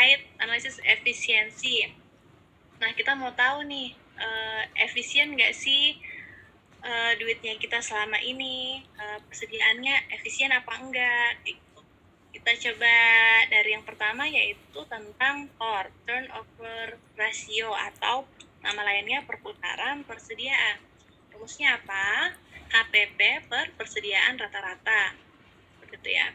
terkait analisis efisiensi. Nah, kita mau tahu nih, efisien nggak sih duitnya kita selama ini, persediaannya efisien apa enggak, gitu. Kita coba dari yang pertama, yaitu tentang TOR, turnover ratio, atau nama lainnya perputaran persediaan. Rumusnya apa? HPP per persediaan rata-rata. Begitu ya,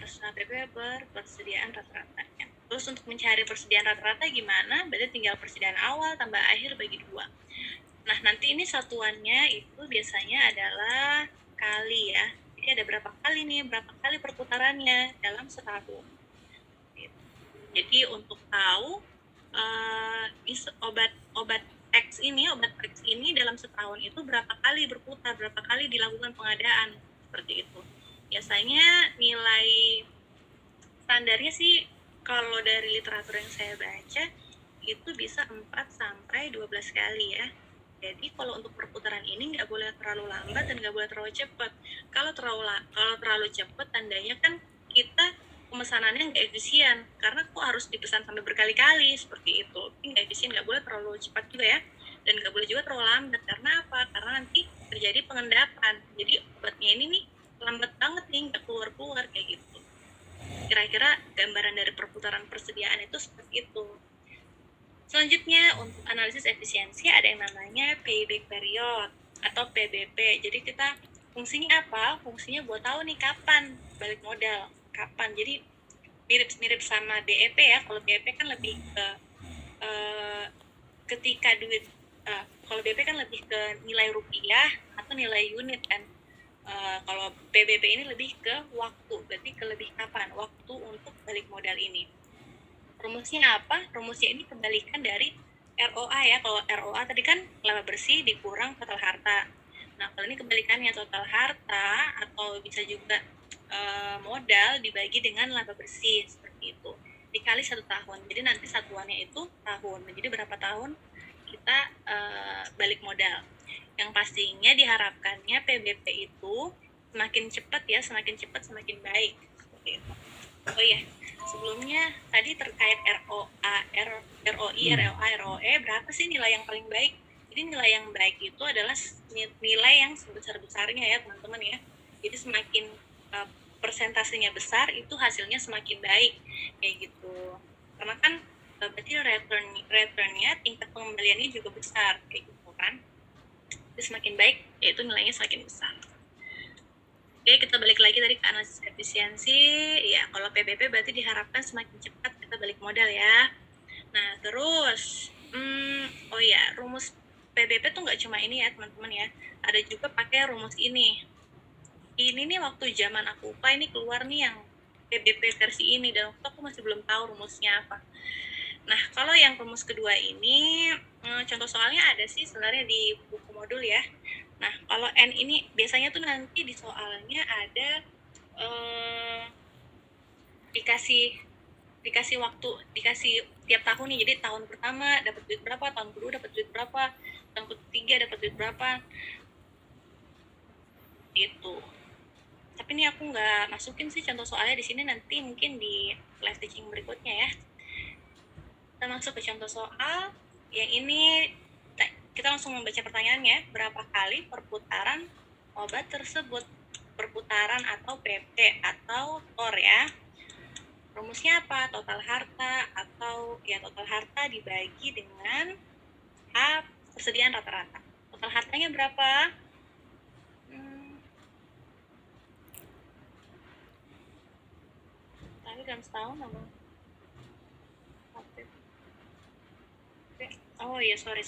HPP per persediaan rata-rata. Terus untuk mencari persediaan rata-rata gimana? Berarti tinggal persediaan awal tambah akhir bagi 2. Nah, nanti ini satuannya itu biasanya adalah kali ya. Jadi ada berapa kali perputarannya dalam setahun. Jadi untuk tahu obat X ini dalam setahun itu berapa kali berputar, berapa kali dilakukan pengadaan, seperti itu. Biasanya nilai standarnya sih kalau dari literatur yang saya baca itu bisa 4 sampai 12 kali ya. Jadi kalau untuk perputaran ini nggak boleh terlalu lambat dan nggak boleh terlalu cepat. Kalau terlalu cepat, tandanya kan kita pemesanannya nggak efisien, karena kok harus dipesan sampai berkali-kali, seperti itu. Ini nggak efisien, nggak boleh terlalu cepat juga ya, dan nggak boleh juga terlalu lambat. Karena apa? Karena nanti terjadi pengendapan. Jadi obatnya ini nih lambat banget nih, nggak keluar-keluar kayak gitu. Kira-kira gambaran dari perputaran persediaan itu seperti itu. Selanjutnya, untuk analisis efisiensi ada yang namanya payback period atau PBP. Jadi kita fungsinya apa? Fungsinya buat tahu nih kapan balik modal, kapan. Jadi mirip-mirip sama BEP ya. Kalau BEP kan lebih ke ketika duit, kalau BEP kan lebih ke nilai rupiah atau nilai unit kan. Kalau PBP ini lebih ke waktu, berarti ke lebih kapan waktu untuk balik modal ini. Rumusnya apa? Rumusnya ini kebalikan dari ROA ya. Kalau ROA tadi kan laba bersih dikurang total harta. Nah, kalau ini kebalikannya, total harta atau bisa juga modal dibagi dengan laba bersih, seperti itu. Dikali 1 tahun. Jadi nanti satuannya itu tahun. Jadi berapa tahun kita balik modal. Yang pastinya diharapkannya PBP itu semakin cepat ya, semakin cepat semakin baik. Seperti itu. Oh iya, sebelumnya tadi terkait ROA, ROI, ROA, ROE, berapa sih nilai yang paling baik? Jadi nilai yang baik itu adalah nilai yang sebesar-besarnya ya teman-teman ya. Jadi semakin persentasenya besar, itu hasilnya semakin baik, kayak gitu. Karena kan berarti returnnya, tingkat pengembaliannya juga besar, kayak gitu kan. Jadi semakin baik, yaitu nilainya semakin besar. Oke, kita balik lagi tadi ke analisis efisiensi. Ya, kalau PBP berarti diharapkan semakin cepat kita balik modal ya. Nah, terus, oh ya, rumus PBP tuh nggak cuma ini ya, teman-teman ya. Ada juga pakai rumus ini. Ini nih waktu zaman aku UPA ini keluar nih yang PBP versi ini, dan waktu aku masih belum tahu rumusnya apa. Nah, kalau yang rumus kedua ini, contoh soalnya ada sih sebenarnya di buku modul ya. Nah, kalau N ini biasanya tuh nanti di soalnya ada dikasih waktu, dikasih tiap tahun nih. Jadi tahun pertama dapat duit berapa, tahun kedua dapat duit berapa, tahun ketiga dapat duit berapa. Gitu. Tapi ini aku nggak masukin sih contoh soalnya di sini, nanti mungkin di live teaching berikutnya ya. Kita masuk ke contoh soal. Yang ini kita langsung membaca pertanyaannya. Berapa kali perputaran obat tersebut? Perputaran atau PP atau TOR ya. Rumusnya apa? Total harta, atau ya total harta dibagi dengan H persediaan rata-rata. Total hartanya berapa? Tapi dalam setahun apa? Oh iya, sorry.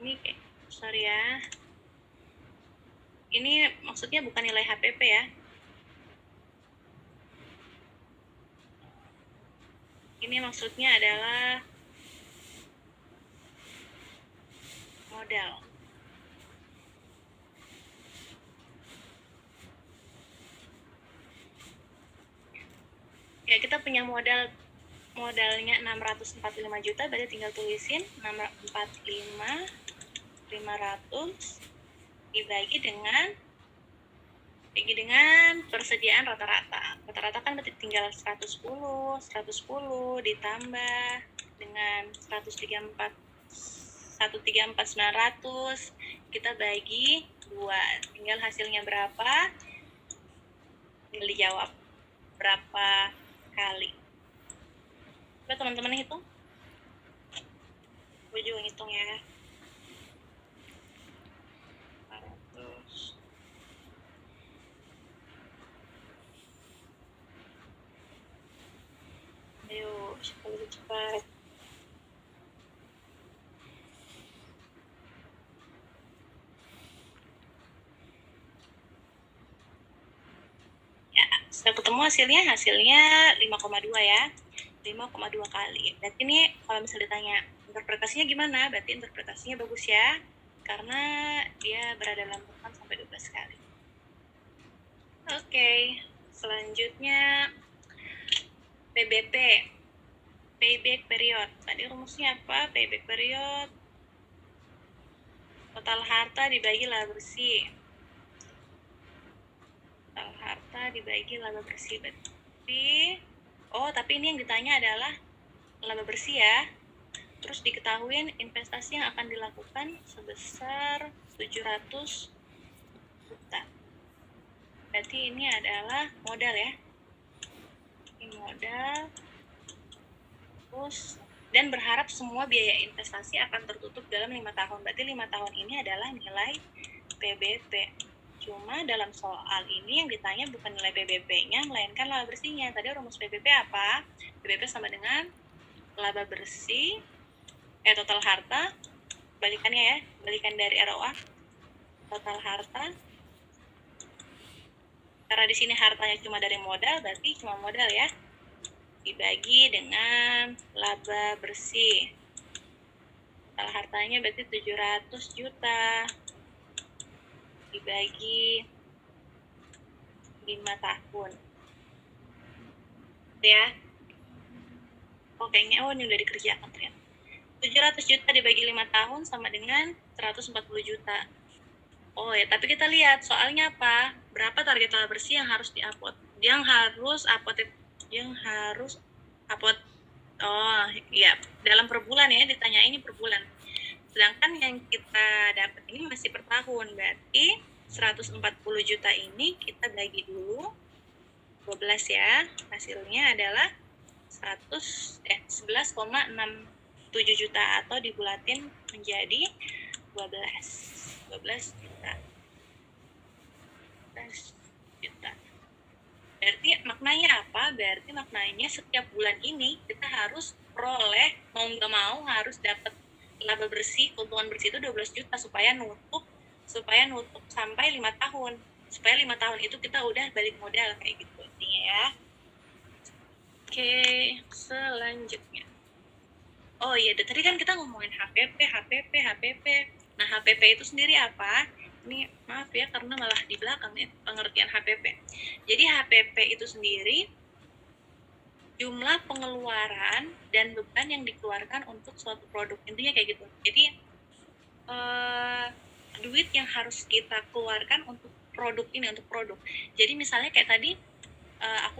Ini sorry ya. Ini maksudnya bukan nilai HPP ya. Ini maksudnya adalah modal. Ya, kita punya modalnya 645 juta, berarti tinggal tulisin 645 500 dibagi dengan persediaan rata-rata. Rata-rata kan berarti tinggal tinggal 110 ditambah dengan 134.900 kita bagi 2, tinggal hasilnya berapa, tinggal dijawab berapa kali. Coba teman-teman hitung. Gue juga ngitung ya. 400. Ayo, siapa lebih cepat? Ya, setelah ketemu hasilnya 5,2 ya. 5,2 kali. Berarti ini kalau misalnya ditanya interpretasinya gimana? Berarti interpretasinya bagus ya. Karena dia berada dalam ruang sampai 12 kali. Oke, selanjutnya PBP. Payback period. Tadi rumusnya apa? Payback period. Total harta dibagi laba bersih. Total harta dibagi laba bersih. Berarti tapi ini yang ditanya adalah laba bersih ya. Terus diketahui investasi yang akan dilakukan sebesar 700 juta. Berarti ini adalah modal ya. Ini modal. Terus dan berharap semua biaya investasi akan tertutup dalam 5 tahun. Berarti 5 tahun ini adalah nilai PBP. Cuma dalam soal ini yang ditanya bukan nilai PBP-nya, melainkan laba bersihnya. Tadi rumus PBP apa? PBP sama dengan laba bersih, total harta, balikannya ya, balikan dari ROA, total harta. Karena di sini hartanya cuma dari modal, berarti cuma modal ya. Dibagi dengan laba bersih. Total hartanya berarti 700 juta. Dibagi 5 tahun. Ya. Kayaknya ini udah dikerjakan ternyata. 700 juta dibagi 5 tahun sama dengan 140 juta. Ya, tapi kita lihat soalnya apa? Berapa target laba bersih yang harus di-upload? Yang harus upload. Dalam per bulan ya, ditanya ini per bulan. Sedangkan yang kita dapat ini masih per tahun, berarti 140 juta ini kita bagi dulu 12 ya. Hasilnya adalah 11,67 juta atau dibulatin menjadi 12 juta. 12 juta. Berarti maknanya apa? Berarti maknanya setiap bulan ini kita harus peroleh, mau nggak mau harus dapat laba bersih, keuntungan bersih itu 12 juta supaya nutup sampai 5 tahun. Supaya 5 tahun itu kita udah balik modal kayak gitu intinya ya. Oke, selanjutnya. Tadi kan kita ngomongin HPP. Nah, HPP itu sendiri apa? Ini maaf ya karena malah di belakang ya pengertian HPP. Jadi HPP itu sendiri jumlah pengeluaran dan beban yang dikeluarkan untuk suatu produk. Intinya kayak gitu. Jadi duit yang harus kita keluarkan untuk produk ini, untuk produk. Jadi misalnya kayak tadi aku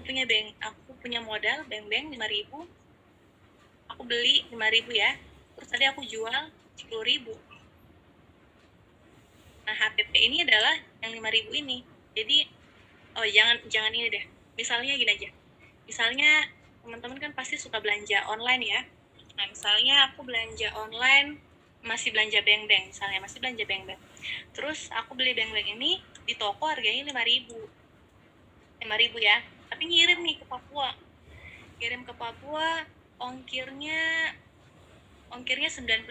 punya modal bank 5.000. Aku beli 5.000 ya. Terus tadi aku jual 10.000. Nah, HPP ini adalah yang 5.000 ini. Jadi jangan ini deh. Misalnya gini aja. Misalnya teman-teman kan pasti suka belanja online ya. Nah, misalnya aku belanja online masih belanja bank-bank misalnya, Terus aku beli bank-bank ini di toko harganya 5.000 ya. Tapi ngirim nih ke Papua. Ongkirnya 95.000.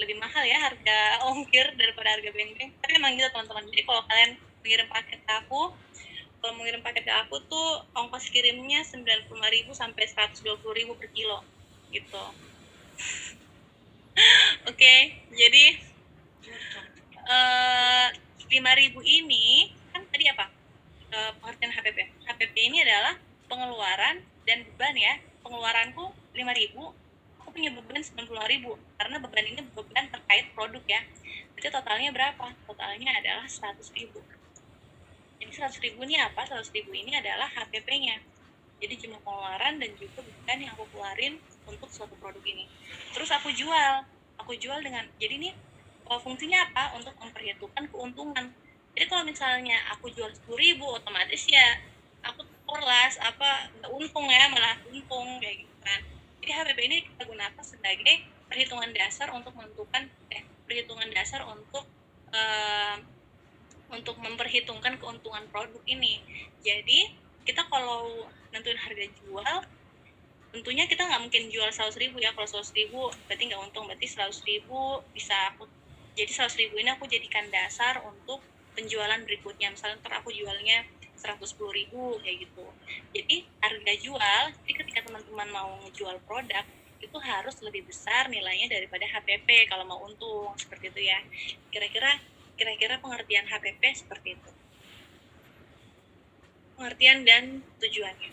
Lebih mahal ya harga ongkir daripada harga bank-bank. Tapi emang gitu teman-teman. Jadi kalau kalian mengirim paket ke aku tuh ongkos kirimnya 95.000 sampai 120.000 per kilo gitu. Oke, jadi 5.000 ini kan tadi apa? Pengertian HPP. HPP ini adalah pengeluaran dan beban ya. Pengeluaranku 5.000, aku punya beban 90.000 karena beban ini beban terkait produk ya. Jadi totalnya berapa? Totalnya adalah 100.000. Jadi 100.000 ini apa? 100.000 ini adalah HPP-nya. Jadi jumlah pengeluaran dan juga beban yang aku keluarin untuk suatu produk ini. Terus aku jual dengan, jadi ini fungsinya apa? Untuk memperhitungkan keuntungan. Jadi kalau misalnya aku jual 10.000, otomatis ya aku kelas nggak untung ya, malah untung kayak gitu kan. Jadi HPP ini kita gunakan sebagai perhitungan dasar untuk menentukan perhitungan dasar untuk memperhitungkan keuntungan produk ini. Jadi kita kalau nentuin harga jual, tentunya kita nggak mungkin jual 100.000 ya. Kalau 100.000 berarti nggak untung, berarti 100.000 bisa aku, jadi 100.000 ini aku jadikan dasar untuk penjualan berikutnya. Misalnya ntar aku jualnya 110.000 kayak gitu. Jadi harga jual, jadi ketika teman-teman mau ngejual produk itu harus lebih besar nilainya daripada HPP kalau mau untung, seperti itu ya. Kira-kira pengertian HPP seperti itu. Pengertian dan tujuannya.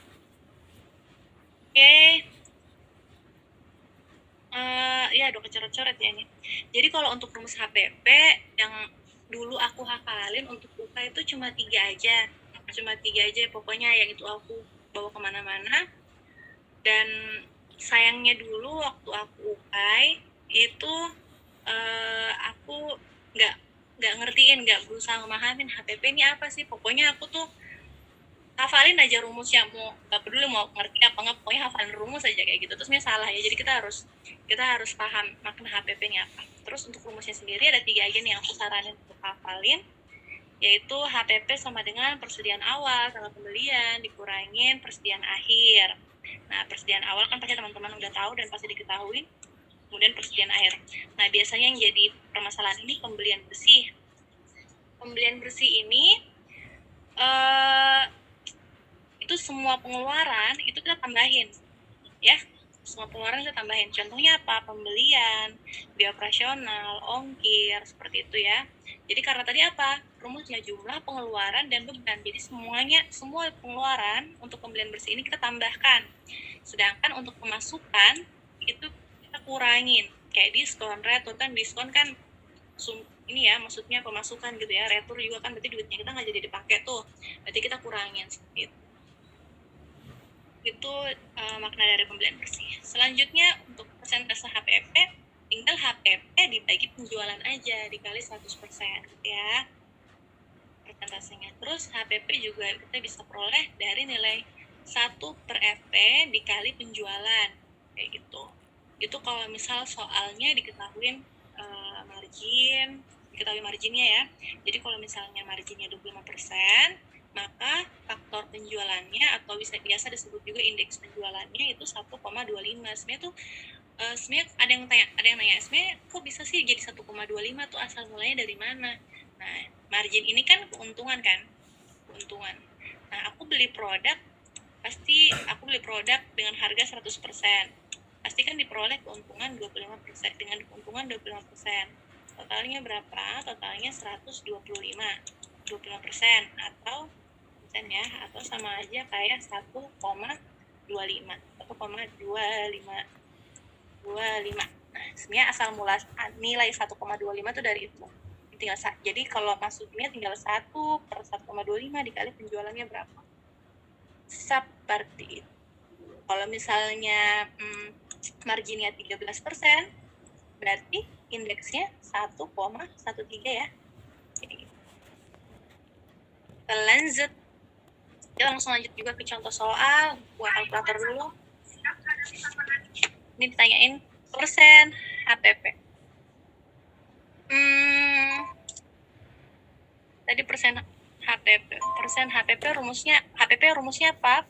Oke. Ya udah kecoret-coret ya ini. Jadi kalau untuk rumus HPP yang dulu aku hafalin untuk UK itu cuma 3 aja. Pokoknya yang itu aku bawa kemana-mana. Dan sayangnya dulu waktu aku UK itu aku nggak ngertiin, nggak berusaha memahamin HPP ini apa sih. Pokoknya aku tuh hafalin aja rumusnya, mau nggak peduli mau ngerti apa nggak, pokoknya hafalin rumus aja kayak gitu. Terus salah ya, jadi kita harus paham makna HPP-nya apa. Terus untuk rumusnya sendiri ada 3 aja nih yang aku saranin untuk hafalin, yaitu HPP sama dengan persediaan awal sama pembelian dikurangin persediaan akhir. Nah, persediaan awal kan pasti teman-teman udah tahu dan pasti diketahui. Kemudian persediaan akhir. Nah, biasanya yang jadi permasalahan ini pembelian bersih. Pembelian bersih ini itu semua pengeluaran itu kita tambahin, ya. Semua pengeluaran kita tambahin. Contohnya apa? Pembelian, biaya operasional, ongkir, seperti itu ya. Jadi karena tadi apa? Rumusnya jumlah pengeluaran dan beban. Jadi semua pengeluaran untuk pembelian bersih ini kita tambahkan. Sedangkan untuk pemasukan itu kita kurangin. Kayak diskon, retur kan, diskon kan ini ya, maksudnya pemasukan gitu ya. Retur juga kan berarti duitnya kita nggak jadi dipakai tuh. Berarti kita kurangin sedikit. Itu makna dari pembelian bersih. Selanjutnya untuk persentase HPP, tinggal HPP dibagi penjualan aja dikali 100% gitu ya persentasenya. Terus HPP juga kita bisa peroleh dari nilai 1 per FP dikali penjualan kayak gitu. Itu kalau misal soalnya diketahui marginnya ya. Jadi kalau misalnya marginnya 25%, maka faktor penjualannya atau biasa disebut juga indeks penjualannya itu 1,25. Sebenarnya tuh sebenarnya ada yang nanya sebenarnya kok bisa sih jadi 1,25 tuh asal mulanya dari mana. Nah, margin ini kan keuntungan. Nah, aku beli produk dengan harga 100%. Pasti kan diperoleh keuntungan 25%. Dengan keuntungan 25%. Totalnya berapa? Totalnya 125%. 25% atau ya, atau sama aja kayak 1,25. Nah, sebenarnya asal mula nilai 1,25 itu dari itu. Jadi kalau masuknya tinggal 1 per 1,25 dikali penjualannya berapa. Seperti itu. Kalau misalnya marginnya 13%, berarti indeksnya 1,13 ya. Kita lanjut. Kita langsung lanjut juga ke contoh soal. Buat kalkulator dulu. Ini ditanyain persen HPP. Tadi persen HPP rumusnya apa?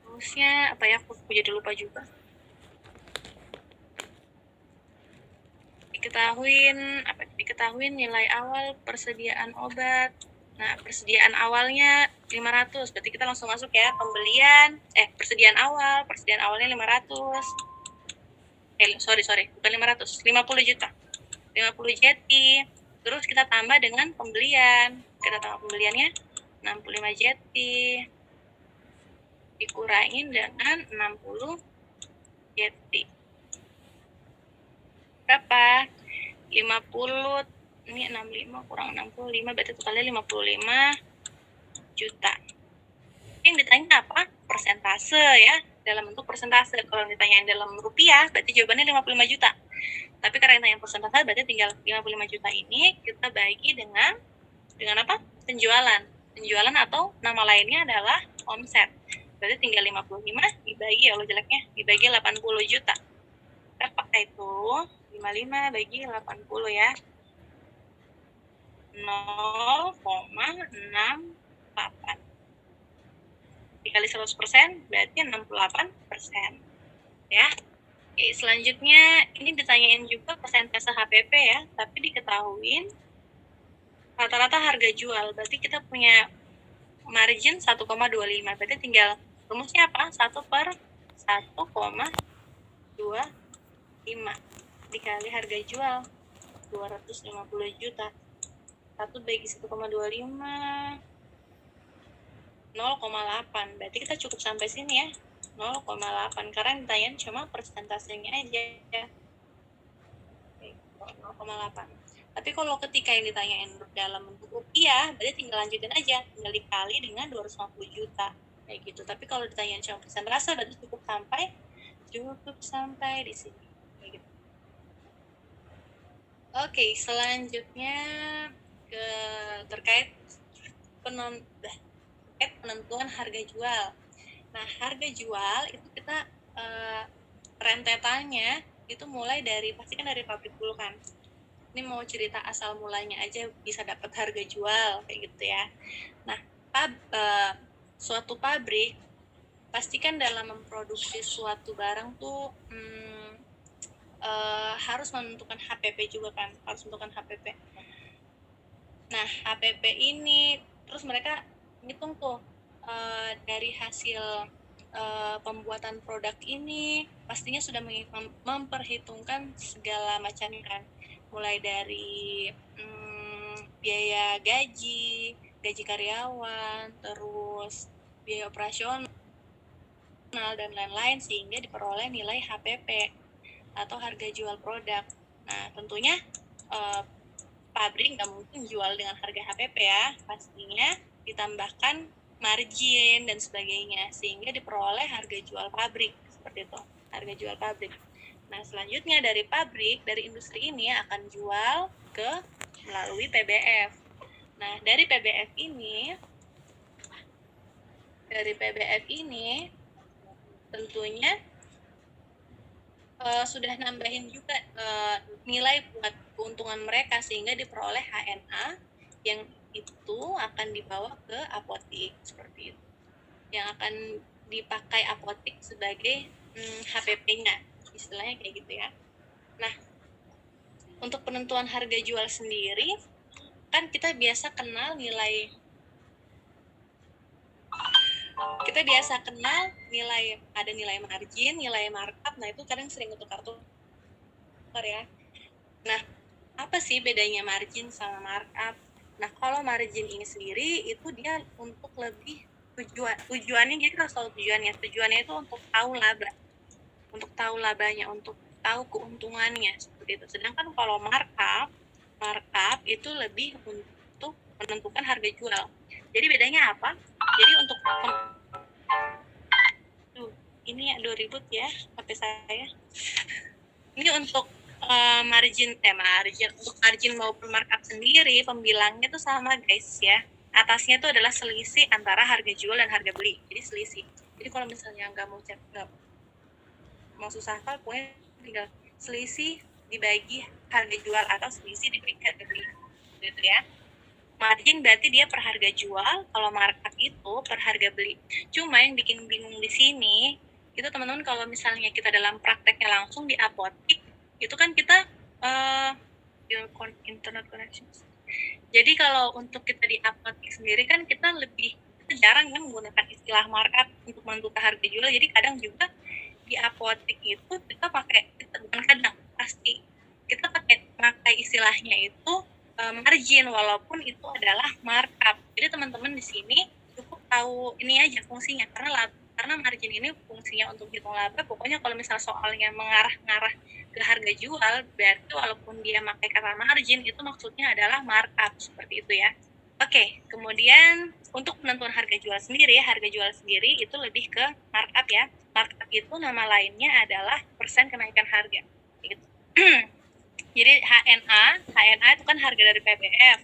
Rumusnya apa ya? Aku jadi lupa juga. Diketahuin nilai awal persediaan obat. Nah, persediaan awalnya 500. Berarti kita langsung masuk ya, persediaan awalnya 500. Bukan 500, 50 juta. 50 jeti. Terus kita tambah dengan pembelian. Kita tambah pembeliannya 65 jeti. Dikurangin dengan 60 jeti. Berapa? 50 ini 65 kurang 65 berarti totalnya 55 juta. Yang ditanya apa? Persentase ya, dalam bentuk persentase. Kalau ditanyain dalam rupiah berarti jawabannya 55 juta. Tapi karena yang persentase berarti tinggal 55 juta ini kita bagi dengan apa? Penjualan. Penjualan atau nama lainnya adalah omset. Berarti tinggal 55 dibagi, kalau jeleknya dibagi 80 juta. Kita pakai itu 55 bagi 80 ya. 0,68 dikali 100% berarti 68% ya. Oke, selanjutnya ini ditanyain juga persentase HPP ya, tapi diketahuin rata-rata harga jual, berarti kita punya margin 1,25, berarti tinggal rumusnya apa? 1 per 1,25 dikali harga jual 250 juta. 1 bagi 1,25 0,8, berarti kita cukup sampai sini ya, 0,8 karena yang ditanyain cuma persentasenya aja ya. 0,8. Tapi kalau ketika yang ditanyain dalam bentuk rupiah, berarti tinggal lanjutin aja, tinggal dikali dengan 250 juta kayak gitu. Tapi kalau ditanyain cuma persentase berarti cukup sampai di sini kayak gitu. Oke, selanjutnya terkait penentuan harga jual. Nah, harga jual itu kita rentetannya itu mulai dari, pasti kan dari pabrik dulu kan. Ini mau cerita asal mulanya aja bisa dapat harga jual kayak gitu ya. Nah, suatu pabrik pastikan dalam memproduksi suatu barang tuh harus menentukan HPP juga kan, harus menentukan HPP. Nah, HPP ini terus mereka ngitung tuh dari hasil pembuatan produk ini pastinya sudah memperhitungkan segala macam kan, mulai dari biaya gaji karyawan, terus biaya operasional dan lain-lain, sehingga diperoleh nilai HPP atau harga jual produk. Nah, tentunya pabrik nggak mungkin jual dengan harga HPP ya, pastinya ditambahkan margin dan sebagainya sehingga diperoleh harga jual pabrik, seperti itu, harga jual pabrik. Nah, selanjutnya dari pabrik, dari industri ini akan jual ke melalui PBF. Nah, dari PBF ini tentunya sudah nambahin juga nilai buat keuntungan mereka sehingga diperoleh HNA yang itu akan dibawa ke apotik, seperti itu, yang akan dipakai apotik sebagai HPP-nya, istilahnya kayak gitu ya. Nah, untuk penentuan harga jual sendiri kan kita biasa kenal nilai ada nilai margin, nilai markup. Nah, itu kadang sering tukar ya. Nah, apa sih bedanya margin sama markup? Nah, kalau margin ini sendiri itu dia untuk lebih tujuannya, jadi kita harus tahu tujuannya. Tujuannya itu untuk tahu labanya, untuk tahu keuntungannya, seperti itu. Sedangkan kalau markup itu lebih untuk menentukan harga jual. Jadi bedanya apa? Jadi untuk ini ya 2000 ya HP saya. Ini untuk margin untuk margin maupun markup sendiri pembilangnya tuh sama guys ya. Atasnya tuh adalah selisih antara harga jual dan harga beli. Jadi selisih. Jadi kalau misalnya nggak mau susah hafal, pokoknya tinggal selisih dibagi harga jual atau selisih dibagi harga beli. Gitu ya. Margin berarti dia per harga jual, kalau markup itu per harga beli. Cuma yang bikin bingung di sini itu teman-teman, kalau misalnya kita dalam prakteknya langsung di apotik, itu kan kita internet connections. Jadi kalau untuk kita di apotik sendiri kan kita jarang kan menggunakan istilah markup untuk menentukan harga jual. Jadi kadang juga di apotik itu kita pasti kita pakai istilahnya itu margin, walaupun itu adalah markup. Jadi teman-teman di sini cukup tahu ini aja fungsinya, karena margin ini fungsinya untuk hitung laba. Pokoknya kalau misalnya soalnya mengarah ke ke harga jual, berarti walaupun dia pakai kata margin, itu maksudnya adalah markup, seperti itu ya. Oke, kemudian untuk penentuan harga jual sendiri itu lebih ke markup ya. Markup itu nama lainnya adalah persen kenaikan harga. Gitu. Jadi HNA itu kan harga dari PBF.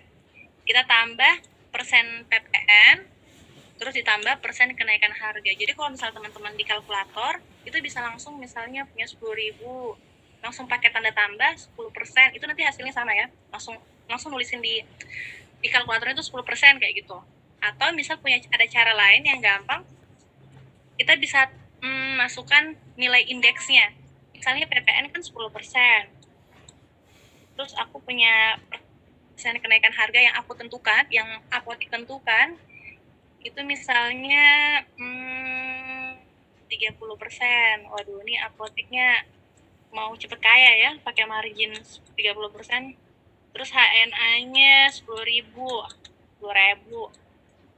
Kita tambah persen PPN, terus ditambah persen kenaikan harga. Jadi kalau misal teman-teman di kalkulator, itu bisa langsung misalnya punya 10.000, langsung pakai tanda tambah 10%, itu nanti hasilnya sama ya. Langsung nulisin di kalkulator itu 10% kayak gitu. Atau misal ada cara lain yang gampang, kita bisa masukkan nilai indeksnya. Misalnya PPN kan 10%. Terus aku punya persen kenaikan harga yang aku tentukan, yang apotik tentukan, itu misalnya 30%. Waduh, ini apotiknya mau cepet kaya ya, pakai margin 30%. Terus HNA-nya 10.000.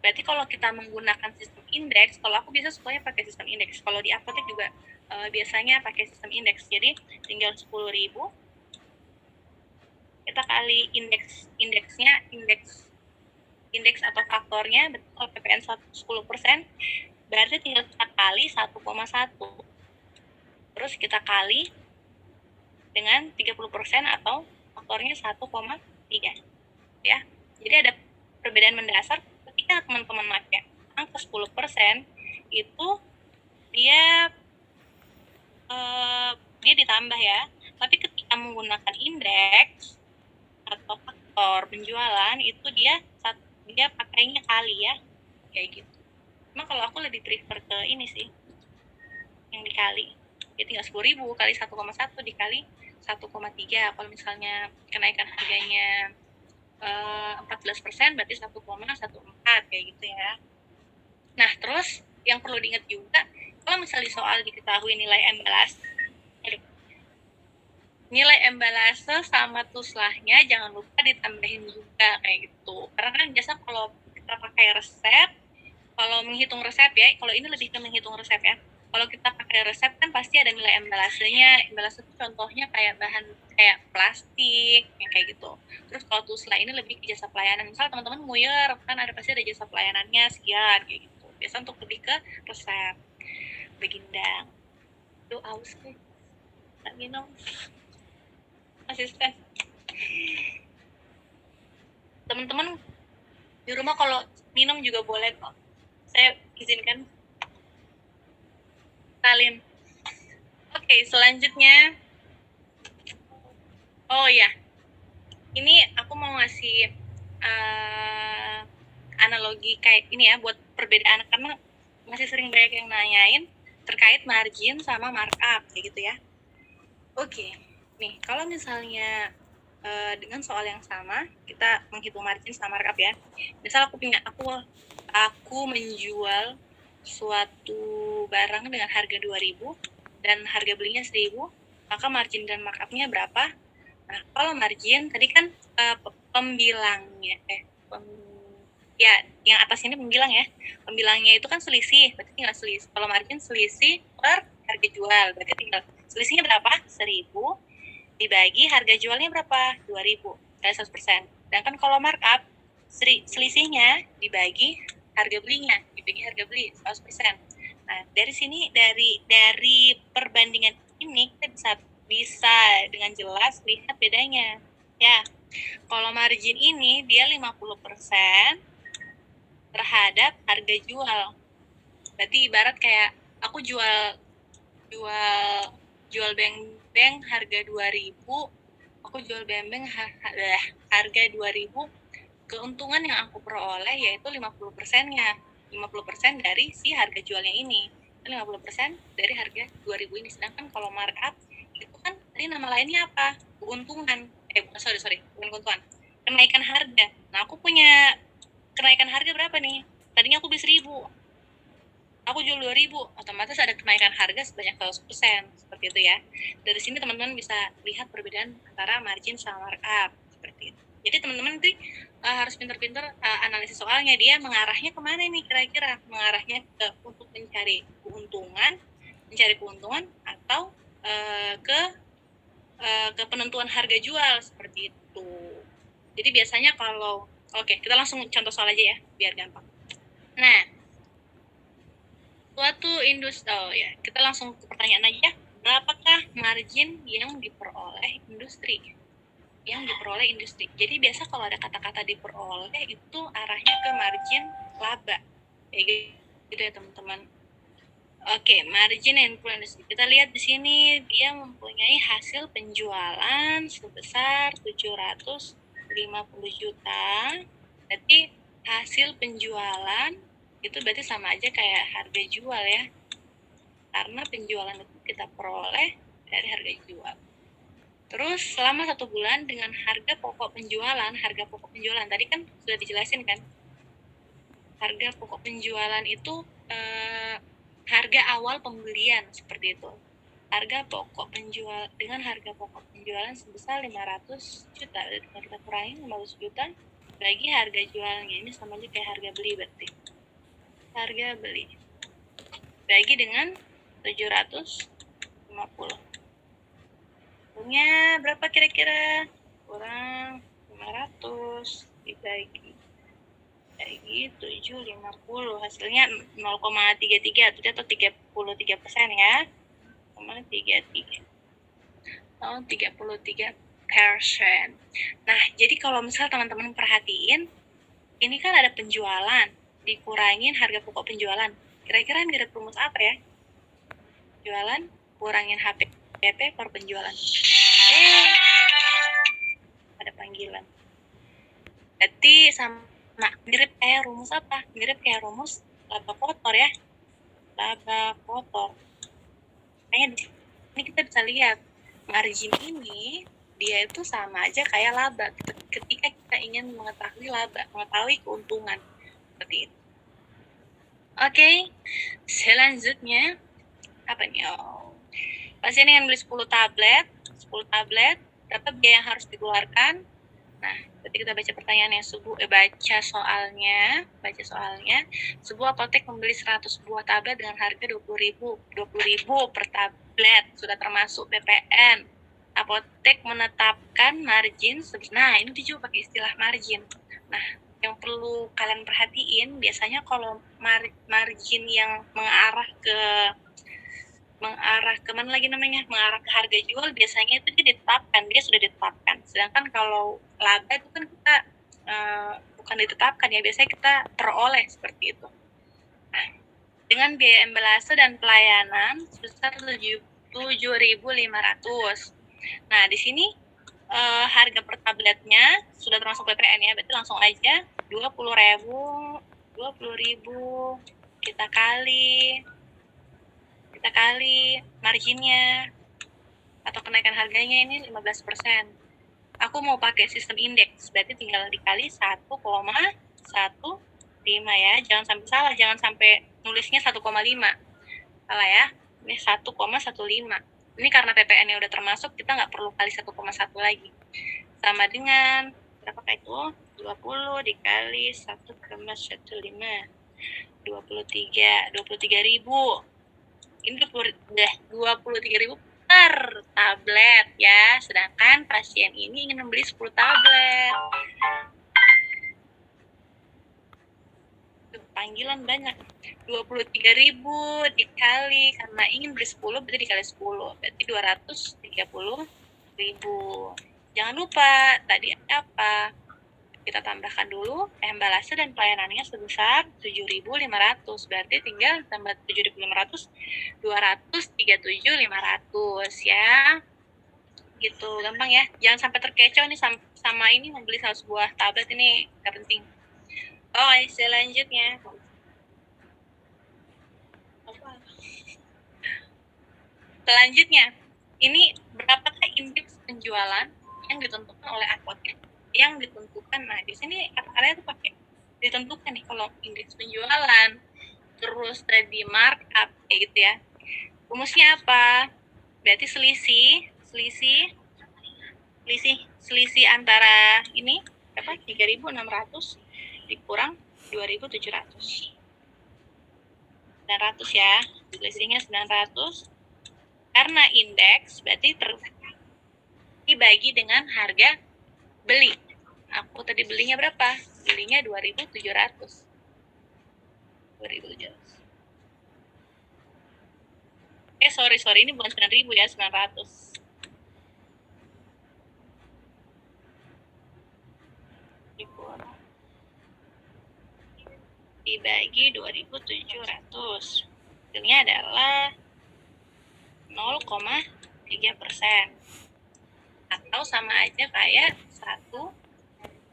Berarti kalau kita menggunakan sistem indeks, kalau aku bisa sukanya pakai sistem indeks. Kalau di apotek juga biasanya pakai sistem indeks. Jadi tinggal 10.000, kita kali indeksnya, indeks atau faktornya, betul PPN 10%, berarti tinggal kita kali 1,1. Terus kita kali dengan 30% atau faktornya 1,3. Ya. Jadi ada perbedaan mendasar ketika teman-teman pakai angka 10%, itu dia ditambah ya. Tapi ketika menggunakan indeks atau faktor penjualan, itu dia pakainya kali ya, kayak gitu. Cuma kalau aku lebih prefer ke ini sih, yang dikali. Ya tinggal 10.000 kali 1,1 dikali 1,3. Kalau misalnya kenaikan harganya 14%, berarti 1,14 kayak gitu ya. Nah, terus yang perlu diingat juga, kalau misalnya soal diketahui nilai embalase sama tuslahnya jangan lupa ditambahin juga kayak gitu. Karena kan biasa kalau kita pakai resep, kalau menghitung resep ya, kalau ini lebih ke menghitung resep ya. Kalau kita pakai resep kan pasti ada nilai embalasenya. Embalase itu contohnya kayak bahan kayak plastik yang kayak gitu. Terus kalau tuslah ini lebih ke jasa pelayanan. Misal teman-teman nguyur kan pasti ada jasa pelayanannya sekian kayak gitu. Biasa untuk lebih ke resep. Begindang. Tuh aus nih. Tak minum. Asisten. Teman-teman di rumah kalau minum juga boleh kok. Saya izinkan. Salin. Oke, selanjutnya. Oh ya, ini aku mau ngasih analogi kayak ini ya buat perbedaan, karena masih sering banyak yang nanyain terkait margin sama markup kayak gitu ya. Oke, nih kalau misalnya dengan soal yang sama kita menghitung margin sama markup ya. Misal aku menjual suatu barang dengan harga 2.000 dan harga belinya 1.000, maka margin dan markupnya berapa? Nah, kalau margin tadi kan pembilangnya yang atas ini pembilang ya. Pembilangnya itu kan selisih, berarti tinggal selisih. Kalau margin selisih per harga jual, berarti tinggal selisihnya berapa? 1.000 dibagi harga jualnya berapa? 2.000 kali 100%. Sedangkan kalau markup selisihnya dibagi harga belinya, dibagi harga beli 100%. Nah, dari sini dari perbandingan ini kita bisa dengan jelas lihat bedanya. Ya, kalau margin ini dia 50% terhadap harga jual. Berarti ibarat kayak aku jual beng harga 2.000, aku jual beng harga 2.000, keuntungan yang aku peroleh yaitu 50%-nya. 50% dari si harga jualnya ini. 50% dari harga 2.000 ini. Sedangkan kalau markup itu kan tadi nama lainnya apa? Keuntungan. Bukan keuntungan. Kenaikan harga. Nah, aku punya kenaikan harga berapa nih? Tadinya aku beli 1.000. Aku jual 2.000, otomatis ada kenaikan harga sebanyak 100%, seperti itu ya. Dari sini teman-teman bisa lihat perbedaan antara margin sama markup, seperti itu. Jadi teman-teman nanti harus pintar-pintar analisis soalnya, dia mengarahnya kemana nih kira-kira? Mengarahnya untuk mencari keuntungan atau ke ke penentuan harga jual seperti itu. Jadi biasanya kalau kita langsung contoh soal aja ya biar gampang. Nah, suatu industri, kita langsung ke pertanyaan aja. Berapakah margin yang diperoleh industri? Jadi biasa kalau ada kata-kata diperoleh itu arahnya ke margin laba. Kayak gitu ya teman-teman. Oke, margin influence. Kita lihat di sini dia mempunyai hasil penjualan sebesar 750 juta. Berarti hasil penjualan itu berarti sama aja kayak harga jual ya. Karena penjualan itu kita peroleh dari harga jual. Terus selama 1 bulan dengan harga pokok penjualan tadi kan sudah dijelasin kan, harga pokok penjualan itu harga awal pembelian seperti itu. Harga pokok penjual dengan harga pokok penjualan sebesar 500 juta, kita kurangin 500 juta bagi harga jualnya, ini sama aja kayak harga beli berarti. Harga beli bagi dengan 750. Punya berapa kira-kira? Kurang 500 dibagi 750, hasilnya 0,33 atau 33% ya. 33%. Nah, jadi kalau misal teman-teman perhatiin, ini kan ada penjualan dikurangin harga pokok penjualan. Kira-kira mirip rumus apa ya? Penjualan kurangin HPP per penjualan. Ada panggilan. Berarti sama mirip kayak rumus apa? Mirip kayak rumus laba kotor ya. Laba kotor. Kayaknya di sini kita bisa lihat margin ini dia itu sama aja kayak laba. Ketika kita ingin mengetahui laba, mengetahui keuntungan seperti itu. Oke, selanjutnya apa nih? Pasien ingin beli 10 tablet, berapa biaya yang harus dikeluarkan? Nah, ketika kita baca pertanyaannya, baca soalnya, sebuah apotek membeli 100 buah tablet dengan harga 20.000 per tablet, sudah termasuk PPN. Apotek menetapkan margin, nah ini dia juga pakai istilah margin. Nah, yang perlu kalian perhatiin, biasanya kalau margin yang mengarah ke harga jual, biasanya itu dia sudah ditetapkan. Sedangkan kalau laba itu kan kita bukan ditetapkan ya, biasanya kita peroleh seperti itu. Nah, dengan biaya embelase dan pelayanan sebesar 7.500. Nah, di sini harga per tabletnya sudah termasuk PPN ya, berarti langsung aja 20.000 kita kali marginnya atau kenaikan harganya ini 15%. Aku mau pakai sistem indeks, berarti tinggal dikali 1,15 ya. Jangan sampai salah, jangan sampai nulisnya 1,5. Salah ya. Ini 1,15. Ini karena PPN-nya udah termasuk, kita nggak perlu kali 1,1 lagi. Sama dengan berapa itu? 20 dikali 1,15. 23.000. Ini 23.000 per tablet ya. Sedangkan pasien ini ingin membeli 10 tablet. Panggilan banyak. 23.000 dikali, karena ingin beli 10 berarti dikali 10. Berarti 230.000. Jangan lupa tadi apa? Kita tambahkan dulu embelase dan pelayanannya sebesar 7.500. Berarti tinggal tambah 7.500, 237.500 ya. Gitu, gampang ya. Jangan sampai terkecoh ini sama ini membeli sebuah tablet, ini gak penting. Oke, selanjutnya. Selanjutnya, ini berapakah indeks penjualan yang ditentukan oleh apotek? Yang ditentukan, nah di sini kata-katanya tuh pakai ditentukan nih, kalau indeks penjualan, terus tadi markup kayak gitu ya. Rumusnya apa? Berarti selisih antara ini berapa? 3.600 dikurang 2.700. 900 ya. Selisihnya 900. Karena indeks berarti dibagi dengan harga beli. Aku tadi belinya berapa? Belinya 2.700. 2.700. Sorry, ini bukan 9.000 ya, 900. Dibagi 2.700. Hasilnya adalah 0,3%. Atau sama aja kayak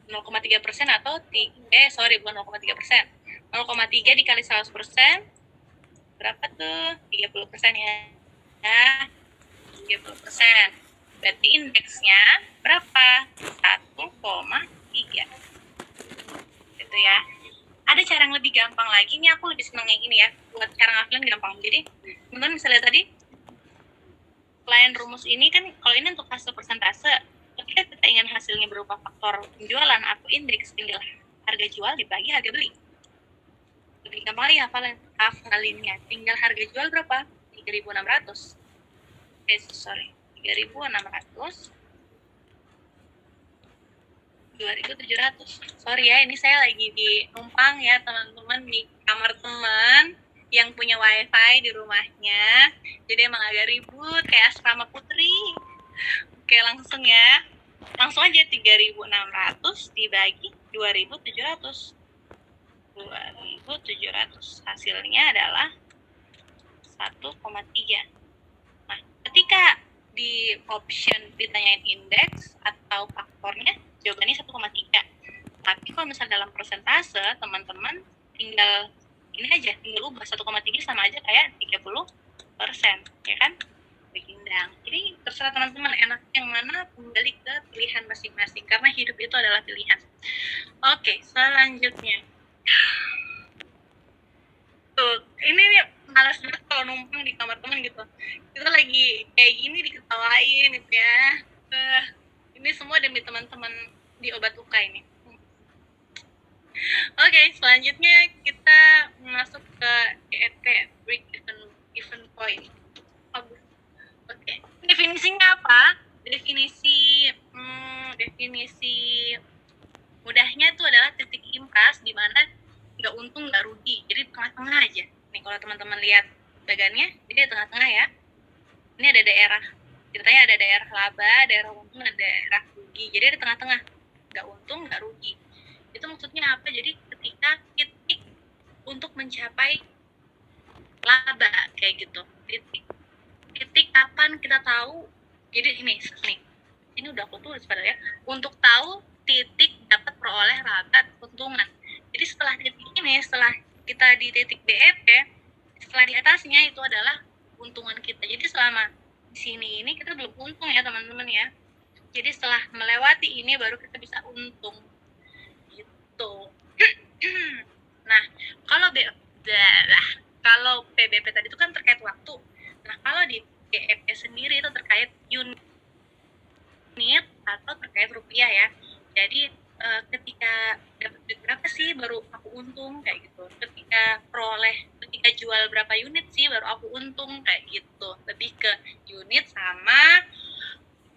0,3% atau bukan 0,3%. 0,3 dikali 100% berapa tuh? 30% ya. 30%. Berarti indeksnya berapa? 1,3. Gitu ya. Ada cara yang lebih gampang lagi. Ini aku lebih senang yang ini ya. Buat cara ngafalin gampang. Jadi, teman-teman bisa lihat tadi, selain rumus ini kan, kalau ini untuk hasil persentase, ketika kita ingin hasilnya berupa faktor penjualan atau indeks, tinggal harga jual dibagi harga beli. Lebih gampang lagi hafalinnya. Tinggal harga jual berapa? 3.600. 3.600. 2.700. Sorry ya, ini saya lagi di numpang ya teman-teman, di kamar teman yang punya wifi di rumahnya. Jadi emang agak ribut kayak asrama putri. Oke, langsung ya. Langsung aja 3.600 dibagi 2.700. 2.700. Hasilnya adalah 1,3. Nah, ketika di option ditanyain indeks atau faktornya, jawabannya 1,3. Tapi kalau misalnya dalam persentase, teman-teman tinggal ini aja, tinggal ubah 1,3 sama aja kayak 30%, ya kan? Berimbang. Jadi terserah teman-teman enak yang mana, kembali ke pilihan masing-masing, karena hidup itu adalah pilihan. Oke, selanjutnya. Tuh, ini malas banget kalau numpang di kamar teman gitu. Kita lagi kayak gini diketawain gitu ya. Ini semua demi teman-teman di obat luka ini. Oke, selanjutnya kita masuk ke DEP, break even point. Oke, definisinya apa? Definisi mudahnya itu adalah titik impas di mana nggak untung nggak rugi, jadi tengah-tengah aja. Nih kalau teman-teman lihat bagannya, jadi di tengah-tengah ya. Ini ada daerah, ceritanya ada daerah laba, daerah untung, dan daerah rugi. Jadi di tengah-tengah, nggak untung nggak rugi. Itu maksudnya apa? Jadi ketika titik untuk mencapai laba kayak gitu, titik kapan kita tahu. Jadi ini udah aku tulis padahal ya, untuk tahu titik dapat peroleh laba keuntungan. Jadi setelah titik ini, setelah kita di titik BEP, setelah di atasnya itu adalah keuntungan kita. Jadi selama di sini ini kita belum untung ya teman-teman ya. Jadi setelah melewati ini baru kita bisa untung gitu. Nah, kalau PBP tadi itu kan terkait waktu. Nah, kalau di BEP sendiri itu terkait unit atau terkait rupiah ya. Jadi ketika dapat duit berapa sih baru aku untung kayak gitu. Ketika jual berapa unit sih baru aku untung kayak gitu. Lebih ke unit sama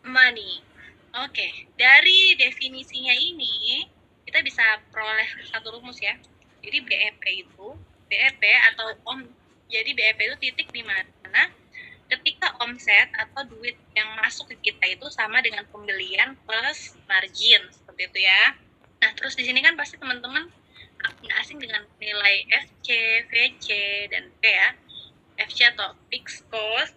money. Oke, dari definisinya ini kita bisa peroleh satu rumus ya. Jadi BEP atau jadi BEP itu titik di mana ketika omset atau duit yang masuk ke kita itu sama dengan pembelian plus margin, seperti itu ya. Nah, terus di sini kan pasti teman-teman nggak asing dengan nilai FC, VC, dan P ya. FC atau fixed cost.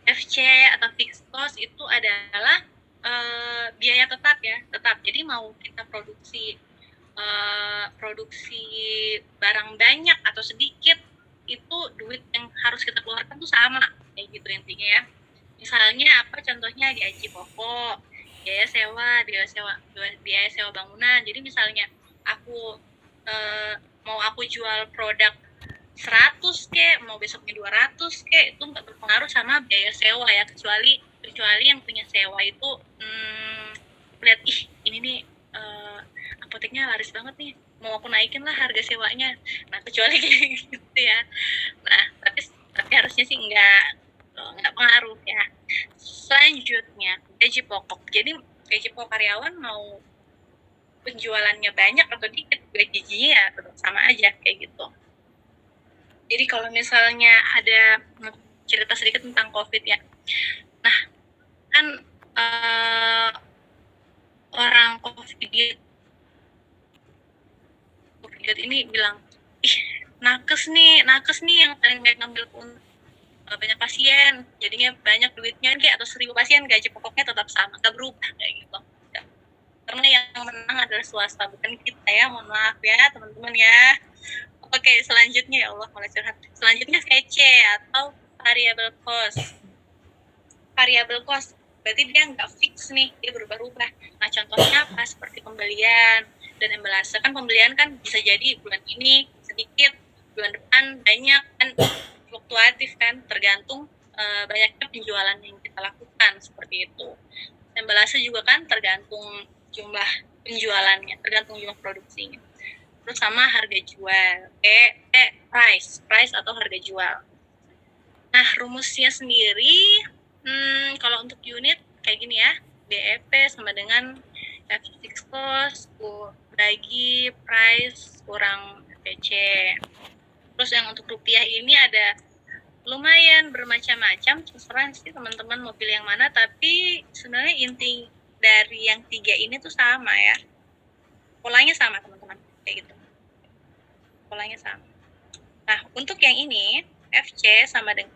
FC atau fixed cost itu adalah biaya tetap ya, tetap. Jadi mau kita produksi barang banyak atau sedikit, itu duit yang harus kita keluarkan tuh sama kayak gitu intinya ya. Misalnya apa contohnya, gaji pokok, biaya sewa bangunan. Jadi misalnya aku mau aku jual produk 100 mau besoknya 200 itu nggak berpengaruh sama biaya sewa ya, kecuali yang punya sewa itu lihat ini nih apoteknya laris banget nih, mau aku naikin lah harga sewanya. Nah, kecuali kayak gitu ya. Nah, tapi harusnya sih enggak. gitu, nggak pengaruh ya. Selanjutnya gaji pokok. Jadi gaji pokok karyawan mau penjualannya banyak atau dikit, gajinya ya tetap sama aja kayak gitu. Jadi kalau misalnya ada cerita sedikit tentang COVID ya, nah kan orang COVID ini bilang, ih nakes nih yang paling banyak ngambil banyak pasien, jadinya banyak duitnya kayak atau 1.000 pasien gaji pokoknya tetap sama, nggak berubah kayak gitu. Karena yang menang adalah swasta, bukan kita ya, mohon maaf ya teman-teman ya. Oke, selanjutnya ya Allah mulai curhat. Selanjutnya VC atau variable cost. Variable cost berarti dia nggak fix nih, dia berubah-ubah. Nah contohnya apa? Seperti pembelian dan embelase. Kan pembelian kan bisa jadi bulan ini sedikit, bulan depan banyak, kan fluktuatif kan, tergantung banyaknya penjualan yang kita lakukan seperti itu. Embelase juga kan tergantung jumlah penjualannya, tergantung jumlah produksinya. Terus sama harga jual, price atau harga jual. Nah rumusnya sendiri, kalau untuk unit kayak gini ya, BEP sama dengan fixed cost bagi price kurang FC. Terus yang untuk rupiah ini ada lumayan bermacam-macam, terserah sih teman-teman mau pilih yang mana, tapi sebenarnya inti dari yang 3 ini tuh sama ya, polanya sama teman-teman, kayak gitu, polanya sama. Nah untuk yang ini FC sama dengan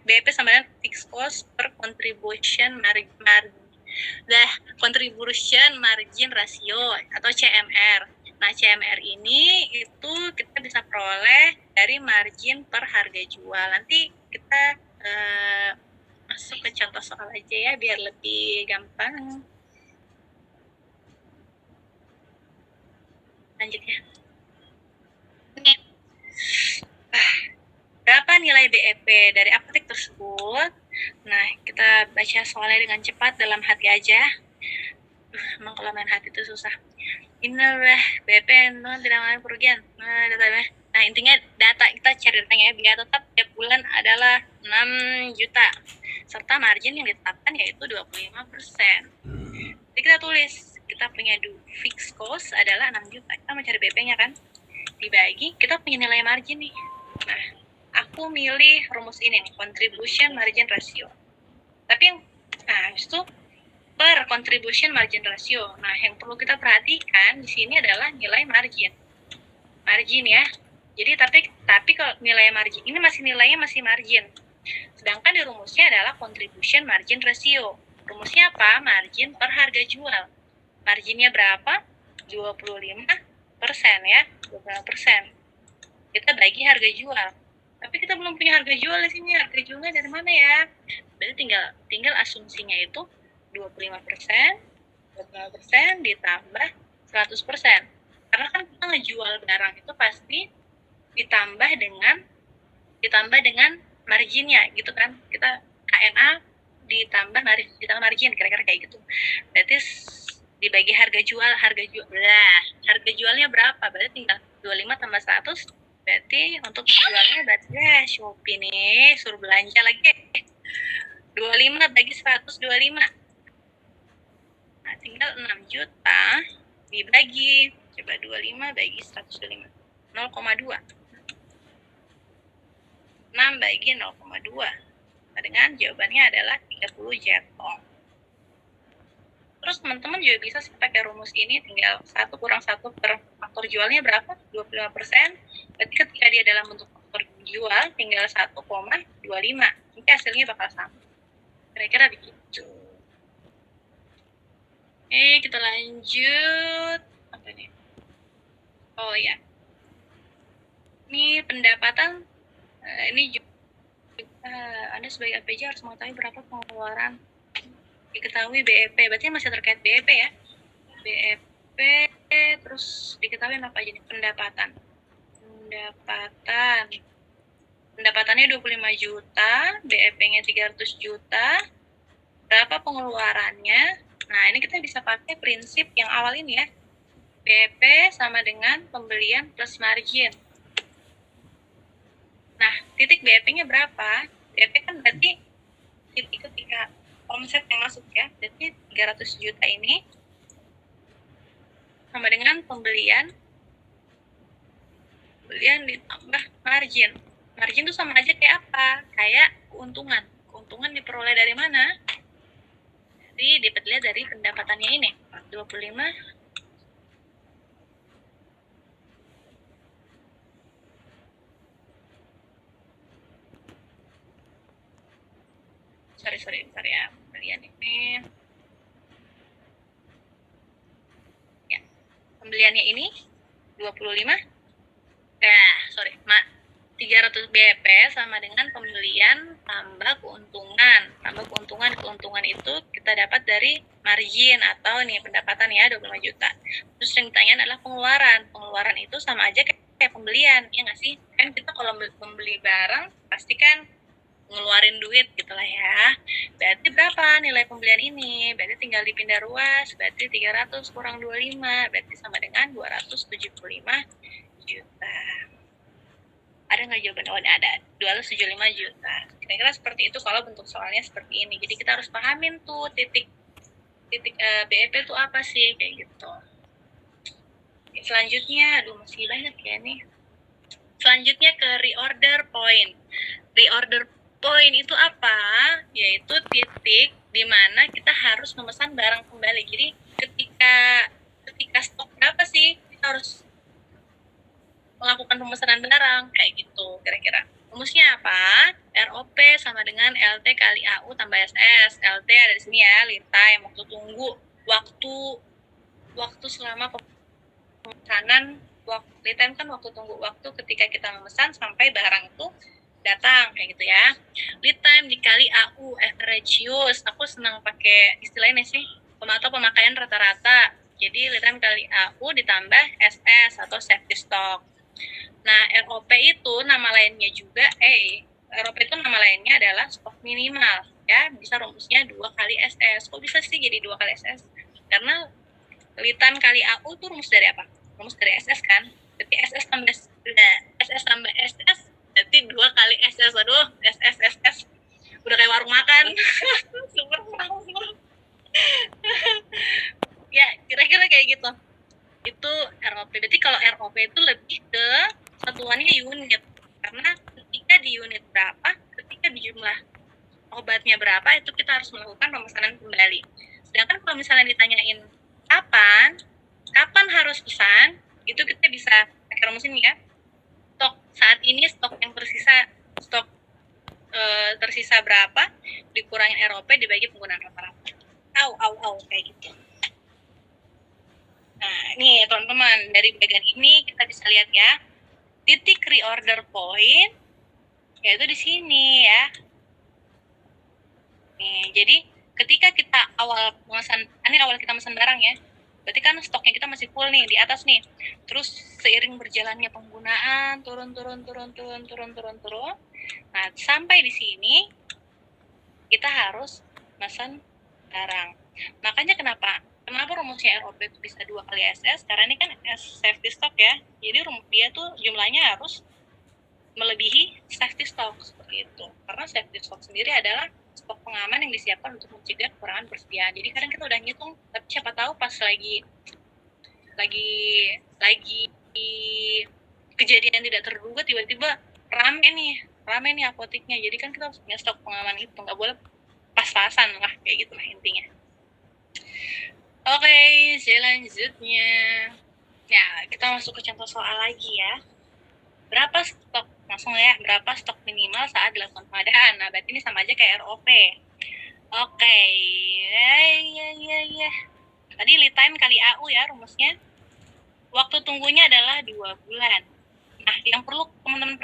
BP sama dengan fixed cost per contribution margin, contribution margin ratio atau CMR. Nah, CMR ini itu kita bisa peroleh dari margin per harga jual. Nanti kita masuk ke contoh soal aja ya, biar lebih gampang. Lanjut ya. Ini. Berapa nilai BEP dari apotek tersebut? Nah, kita baca soalnya dengan cepat dalam hati aja. Emang kalau main hati itu susah. Inilah BP tidak mengalami kerugian. Nah intinya data kita cari datanya ya, biaya tetap tiap bulan adalah 6 juta serta margin yang ditetapkan yaitu 25%. Jadi kita tulis kita punya fixed cost adalah 6 juta, kita mencari BP-nya kan, dibagi kita punya nilai margin nih. Nah aku milih rumus ini nih, contribution margin ratio. Tapi itu per contribution margin ratio. Nah, yang perlu kita perhatikan di sini adalah nilai margin. Margin ya. Jadi tapi kalau nilai margin ini nilainya masih margin. Sedangkan di rumusnya adalah contribution margin ratio. Rumusnya apa? Margin per harga jual. Marginnya berapa? 25% ya. 25%. Kita bagi harga jual. Tapi kita belum punya harga jual di sini. Harga jualnya dari mana ya? Berarti tinggal asumsinya itu 25% ditambah 100%. Karena kan kita ngejual barang itu pasti ditambah dengan marginnya gitu kan. Kita KNA ditambah margin, kira-kira kayak gitu. Berarti dibagi harga jualnya berapa? Berarti tinggal 25 tambah 100. Berarti untuk jualnya berarti Shopee nih suruh belanja lagi. 25 bagi 125. Nah, tinggal 6 juta dibagi, coba 25 bagi 125, 0,2. 6 bagi 0,2. Nah, dengan jawabannya adalah 30 jetong. Terus teman-teman juga bisa sih pakai rumus ini, tinggal 1 kurang 1 per faktor jualnya berapa? 25%. Berarti ketika dia dalam bentuk faktor jual, tinggal 1,25. Nanti hasilnya bakal sama. Kira-kira begitu. Kita lanjut. Apa nih? Oh ya. Ini pendapatan. Ini juga Anda sebagai LPJ harus mengetahui berapa pengeluaran. Diketahui BEP. Berarti masih terkait BEP ya. BEP terus diketahui apa aja nih? Pendapatannya 25 juta, BEP-nya 300 juta. Berapa pengeluarannya? Nah, ini kita bisa pakai prinsip yang awal ini ya. BEP sama dengan pembelian plus margin. Nah, titik BEP-nya berapa? BP kan berarti ketika omset yang masuk ya, berarti 300 juta ini sama dengan pembelian ditambah margin. Margin itu sama aja kayak apa? Kayak keuntungan. Keuntungan diperoleh dari mana? Jadi dapat lihat dari pendapatannya ini. 25 sorry ya, pembelian ini. Ya. Pembeliannya ini 25 300 BP sama dengan pembelian tambah keuntungan. Keuntungan itu kita dapat dari margin atau nih pendapatan ya 25 juta. Terus yang ditanya adalah pengeluaran. Pengeluaran itu sama aja kayak pembelian, ya nggak sih? Kan kita kalau membeli barang pasti kan ngeluarin duit gitu lah ya. Berarti berapa nilai pembelian ini? Berarti tinggal dipindah ruas, berarti 300 kurang 25, berarti sama dengan 275 juta. Ada nggak jawaban? Oh, ada. 275 juta. Kira-kira seperti itu kalau bentuk soalnya seperti ini. Jadi kita harus pahamin tuh titik BEP itu apa sih, kayak gitu. Selanjutnya, masih banyak ya nih. Selanjutnya ke reorder point. Reorder point itu apa? Yaitu titik di mana kita harus memesan barang kembali. Jadi ketika stok berapa sih kita harus melakukan pemesanan barang, kayak gitu kira-kira. Rumusnya apa? ROP sama dengan LT kali AU tambah SS. LT ada di sini ya, lead time, waktu tunggu, waktu selama pemesanan. Lead time kan waktu tunggu waktu ketika kita memesan sampai barang itu datang, kayak gitu ya. Lead time dikali AU, average use. Aku senang pakai istilahnya sih, atau pemakaian rata-rata. Jadi lead time kali AU ditambah SS atau safety stock. Nah, ROP itu nama lainnya juga, ROP itu nama lainnya adalah stok minimal, ya. Bisa rumusnya 2 kali SS. Kok bisa sih jadi 2 kali SS? Karena lead time kali AU itu rumus dari apa? Rumus dari SS kan? Berarti SS tambah SS, berarti 2 kali SS. Aduh, SS. Udah kayak warung makan. Super mahal. Ya, kira-kira kayak gitu. Itu ROP. Berarti kalau ROP itu lebih ke satuannya unit, karena ketika di unit berapa, ketika di jumlah obatnya berapa, itu kita harus melakukan pemesanan kembali. Sedangkan kalau misalnya ditanyain kapan harus pesan, itu kita bisa pakai rumus ini ya. Saat ini stok yang tersisa berapa, dikurangin ROP dibagi penggunaan rata-rata. Kayak gitu. Nah, nih teman-teman, dari bagian ini kita bisa lihat ya, titik reorder point yaitu di sini ya. Nih, jadi ketika kita awal kita pesan barang ya, berarti kan stoknya kita masih full nih di atas nih. Terus seiring berjalannya penggunaan turun. Nah, sampai di sini kita harus pesan barang. Makanya kenapa rumusnya ROP itu bisa 2 kali SS? Karena ini kan safety stock ya. Jadi dia tuh jumlahnya harus melebihi safety stock seperti itu. Karena safety stock sendiri adalah stok pengaman yang disiapkan untuk mencegah kekurangan persediaan. Jadi kadang kita udah ngitung, tapi siapa tahu pas lagi kejadian tidak terduga, tiba-tiba rame nih apoteknya. Jadi kan kita harus punya stok pengaman itu, nggak boleh pas-pasan lah, kayak gitulah intinya. Oke, selanjutnya. Ya, kita masuk ke contoh soal lagi ya. Berapa stok minimal saat dilakukan pengadaan? Nah, berarti ini sama aja kayak ROP. Oke. Ya. Tadi lead time kali AU ya rumusnya. Waktu tunggunya adalah 2 bulan. Nah, yang perlu teman-teman